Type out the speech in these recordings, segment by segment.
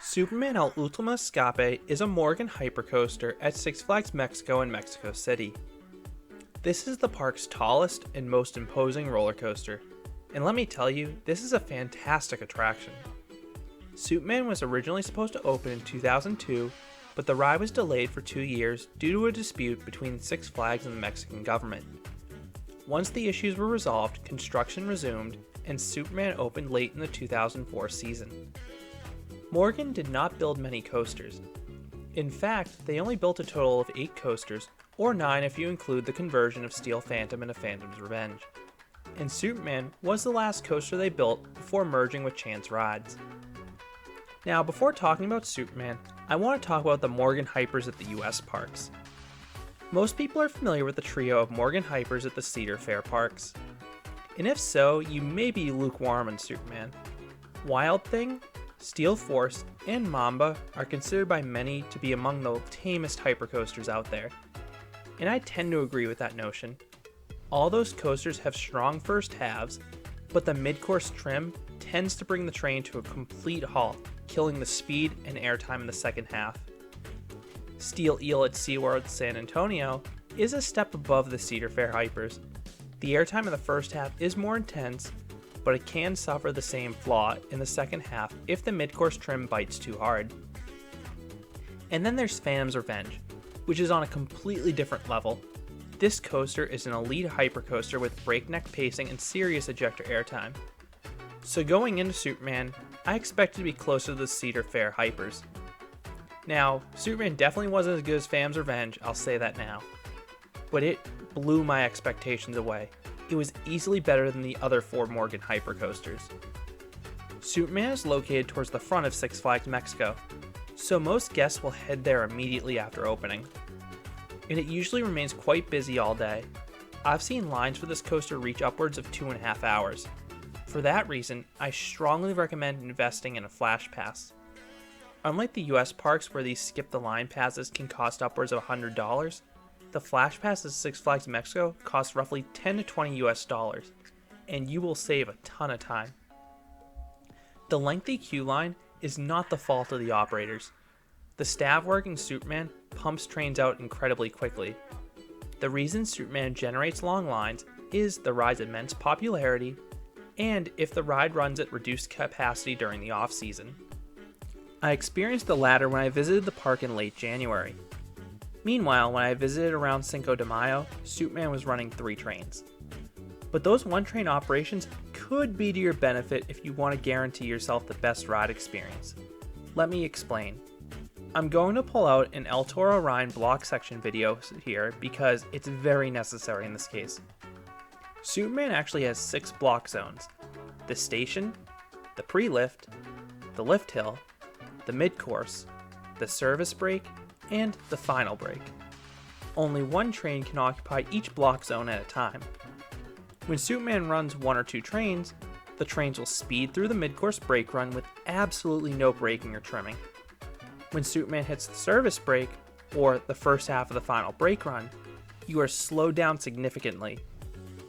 Superman El Último Escape is a Morgan hypercoaster at Six Flags Mexico in Mexico City. This is the park's tallest and most imposing roller coaster, and let me tell you, this is a fantastic attraction. Superman was originally supposed to open in 2002, but the ride was delayed for 2 years due to a dispute between Six Flags and the Mexican government. Once the issues were resolved, construction resumed, and Superman opened late in the 2004 season. Morgan did not build many coasters. In fact, they only built a total of 8 coasters, or 9 if you include the conversion of Steel Phantom into Phantom's Revenge. And Superman was the last coaster they built before merging with Chance Rides. Now, before talking about Superman, I want to talk about the Morgan Hypers at the US parks. Most people are familiar with the trio of Morgan Hypers at the Cedar Fair parks. And if so, you may be lukewarm on Superman. Wild Thing, Steel Force, and Mamba are considered by many to be among the tamest hypercoasters out there. And I tend to agree with that notion. All those coasters have strong first halves, but the mid-course trim tends to bring the train to a complete halt, killing the speed and airtime in the second half. Steel Eel at SeaWorld San Antonio is a step above the Cedar Fair Hypers. The airtime in the first half is more intense, but it can suffer the same flaw in the second half if the mid-course trim bites too hard. And then there's Phantom's Revenge, which is on a completely different level. This coaster is an elite hypercoaster with breakneck pacing and serious ejector airtime. So going into Superman, I expected to be closer to the Cedar Fair Hypers. Now, Superman definitely wasn't as good as Phantom's Revenge, I'll say that now. But it blew my expectations away. It was easily better than the other 4 Morgan hypercoasters. Superman is located towards the front of Six Flags Mexico, so most guests will head there immediately after opening. And it usually remains quite busy all day. I've seen lines for this coaster reach upwards of 2.5 hours. For that reason, I strongly recommend investing in a flash pass. Unlike the US parks where these skip the line passes can cost upwards of $100, the flash pass at Six Flags Mexico costs roughly $10 to $20 US, and you will save a ton of time. The lengthy queue line is not the fault of the operators. The staff working Superman pumps trains out incredibly quickly. The reason Superman generates long lines is the ride's immense popularity, and if the ride runs at reduced capacity during the off-season. I experienced the latter when I visited the park in late January. Meanwhile, when I visited around Cinco de Mayo, Superman was running 3 trains. But those one-train operations could be to your benefit if you want to guarantee yourself the best ride experience. Let me explain. I'm going to pull out an El Toro Rhine block section video here because it's very necessary in this case. Superman actually has 6 block zones: the station, the pre-lift, the lift hill, the mid-course, the service break, and the final break. Only one train can occupy each block zone at a time. When Superman runs 1 or 2 trains, the trains will speed through the mid-course brake run with absolutely no braking or trimming. When Superman hits the service brake, or the first half of the final brake run, you are slowed down significantly,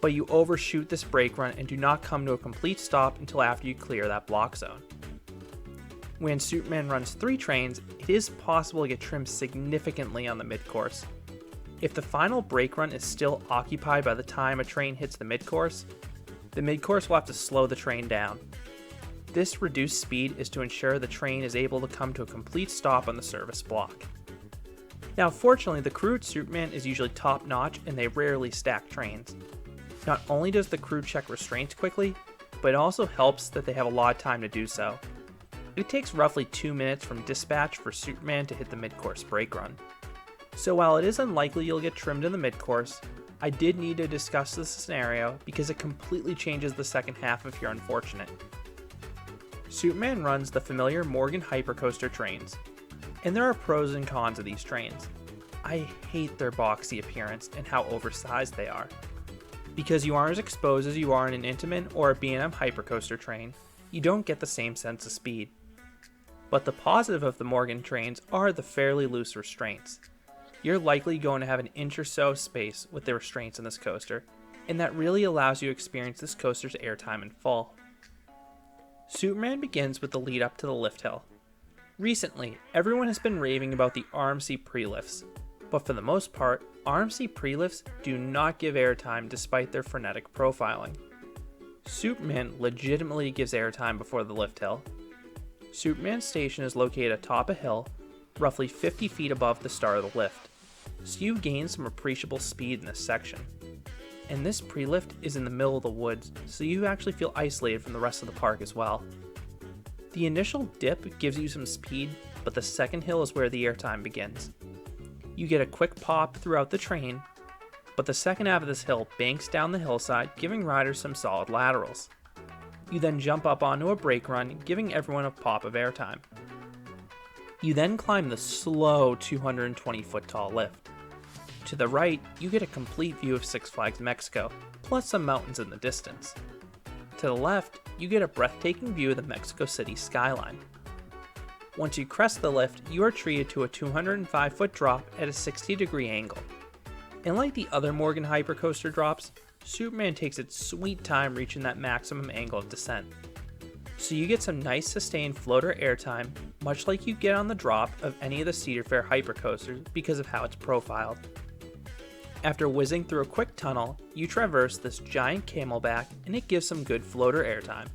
but you overshoot this brake run and do not come to a complete stop until after you clear that block zone. When Superman runs 3 trains, it is possible to get trimmed significantly on the mid-course. If the final brake run is still occupied by the time a train hits the mid-course will have to slow the train down. This reduced speed is to ensure the train is able to come to a complete stop on the service block. Now, fortunately, the crew at Superman is usually top-notch and they rarely stack trains. Not only does the crew check restraints quickly, but it also helps that they have a lot of time to do so. It takes roughly 2 minutes from dispatch for Superman to hit the mid-course brake run. So while it is unlikely you'll get trimmed in the mid-course, I did need to discuss this scenario because it completely changes the second half if you're unfortunate. Superman runs the familiar Morgan hypercoaster trains, and there are pros and cons of these trains. I hate their boxy appearance and how oversized they are. Because you aren't as exposed as you are in an Intamin or a B&M hypercoaster train, you don't get the same sense of speed. But the positive of the Morgan trains are the fairly loose restraints. You're likely going to have an inch or so space with the restraints in this coaster, and that really allows you to experience this coaster's airtime in full. Superman begins with the lead up to the lift hill. Recently, everyone has been raving about the RMC pre-lifts, but for the most part, RMC pre-lifts do not give airtime despite their frenetic profiling. Superman legitimately gives airtime before the lift hill. Superman Station is located atop a hill, roughly 50 feet above the start of the lift, so you gain some appreciable speed in this section. And this pre-lift is in the middle of the woods, so you actually feel isolated from the rest of the park as well. The initial dip gives you some speed, but the second hill is where the airtime begins. You get a quick pop throughout the train, but the second half of this hill banks down the hillside, giving riders some solid laterals. You then jump up onto a brake run, giving everyone a pop of airtime. You then climb the slow 220 foot tall lift. To the right, you get a complete view of Six Flags Mexico, plus some mountains in the distance. To the left, you get a breathtaking view of the Mexico City skyline. Once you crest the lift, you are treated to a 205 foot drop at a 60-degree angle. And like the other Morgan Hypercoaster drops, Superman takes its sweet time reaching that maximum angle of descent. So you get some nice sustained floater airtime, much like you get on the drop of any of the Cedar Fair hypercoasters because of how it's profiled. After whizzing through a quick tunnel, you traverse this giant camelback and it gives some good floater airtime.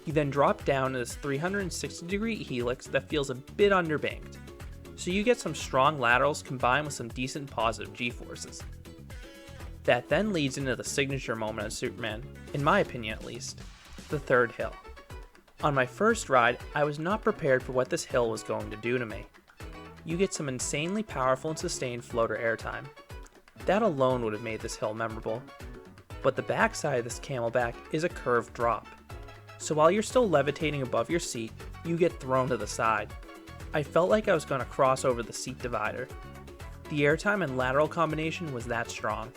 You then drop down to this 360-degree helix that feels a bit underbanked, so you get some strong laterals combined with some decent positive g-forces. That then leads into the signature moment of Superman, in my opinion at least, the third hill. On my first ride, I was not prepared for what this hill was going to do to me. You get some insanely powerful and sustained floater airtime. That alone would have made this hill memorable. But the backside of this camelback is a curved drop. So while you're still levitating above your seat, you get thrown to the side. I felt like I was going to cross over the seat divider. The airtime and lateral combination was that strong.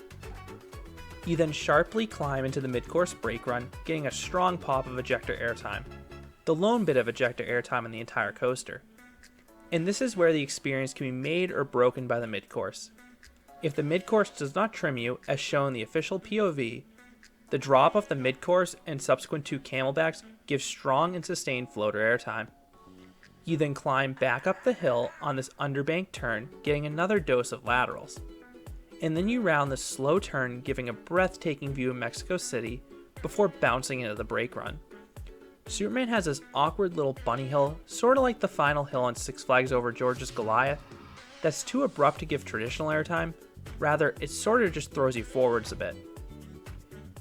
You then sharply climb into the mid-course brake run, getting a strong pop of ejector airtime. The lone bit of ejector airtime on the entire coaster. And this is where the experience can be made or broken by the mid-course. If the mid-course does not trim you, as shown in the official POV, the drop off the mid-course and subsequent two camelbacks gives strong and sustained floater airtime. You then climb back up the hill on this underbanked turn, getting another dose of laterals. And then you round this slow turn, giving a breathtaking view of Mexico City before bouncing into the brake run. Superman has this awkward little bunny hill, sort of like the final hill on Six Flags Over George's Goliath, that's too abrupt to give traditional airtime. Rather, it sort of just throws you forwards a bit.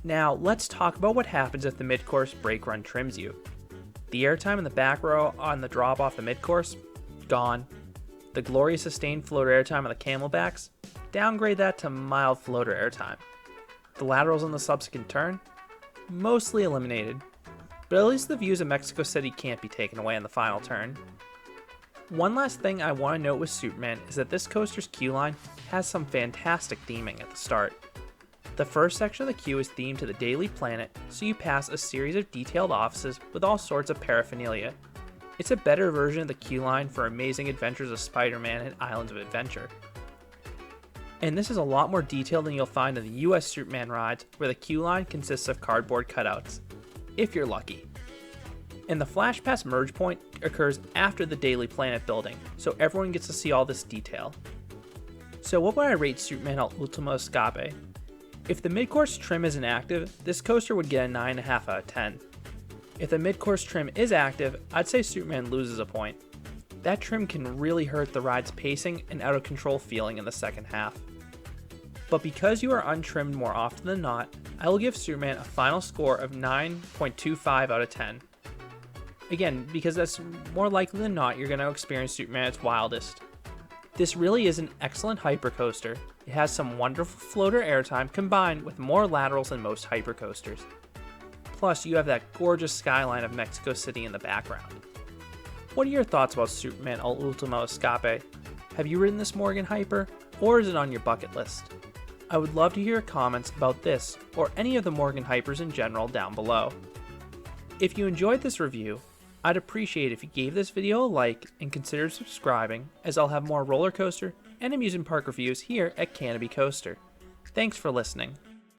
Now, let's talk about what happens if the mid-course brake run trims you. The airtime in the back row on the drop off the mid-course? Gone. The glorious sustained floater airtime on the camelbacks? Downgrade that to mild floater airtime. The laterals on the subsequent turn? Mostly eliminated. But at least the views of Mexico City can't be taken away on the final turn. One last thing I want to note with Superman is that this coaster's queue line has some fantastic theming at the start. The first section of the queue is themed to the Daily Planet, so you pass a series of detailed offices with all sorts of paraphernalia. It's a better version of the queue line for Amazing Adventures of Spider-Man and Islands of Adventure. And this is a lot more detailed than you'll find in the US Superman rides, where the queue line consists of cardboard cutouts, if you're lucky. And the Flash Pass merge point occurs after the Daily Planet building, so everyone gets to see all this detail. So what would I rate Superman Último Escape? If the mid-course trim isn't active, this coaster would get a 9.5 out of 10. If the mid-course trim is active, I'd say Superman loses a point. That trim can really hurt the ride's pacing and out of control feeling in the second half. But because you are untrimmed more often than not, I will give Superman a final score of 9.25 out of 10. Again, because that's more likely than not you're going to experience Superman at its wildest. This really is an excellent hypercoaster. It has some wonderful floater airtime combined with more laterals than most hypercoasters. Plus, you have that gorgeous skyline of Mexico City in the background. What are your thoughts about Superman Último Escape? Have you ridden this Morgan Hyper, or is it on your bucket list? I would love to hear your comments about this or any of the Morgan Hypers in general down below. If you enjoyed this review, I'd appreciate if you gave this video a like and considered subscribing, as I'll have more roller coaster and amusement park reviews here at Canopy Coaster. Thanks for listening.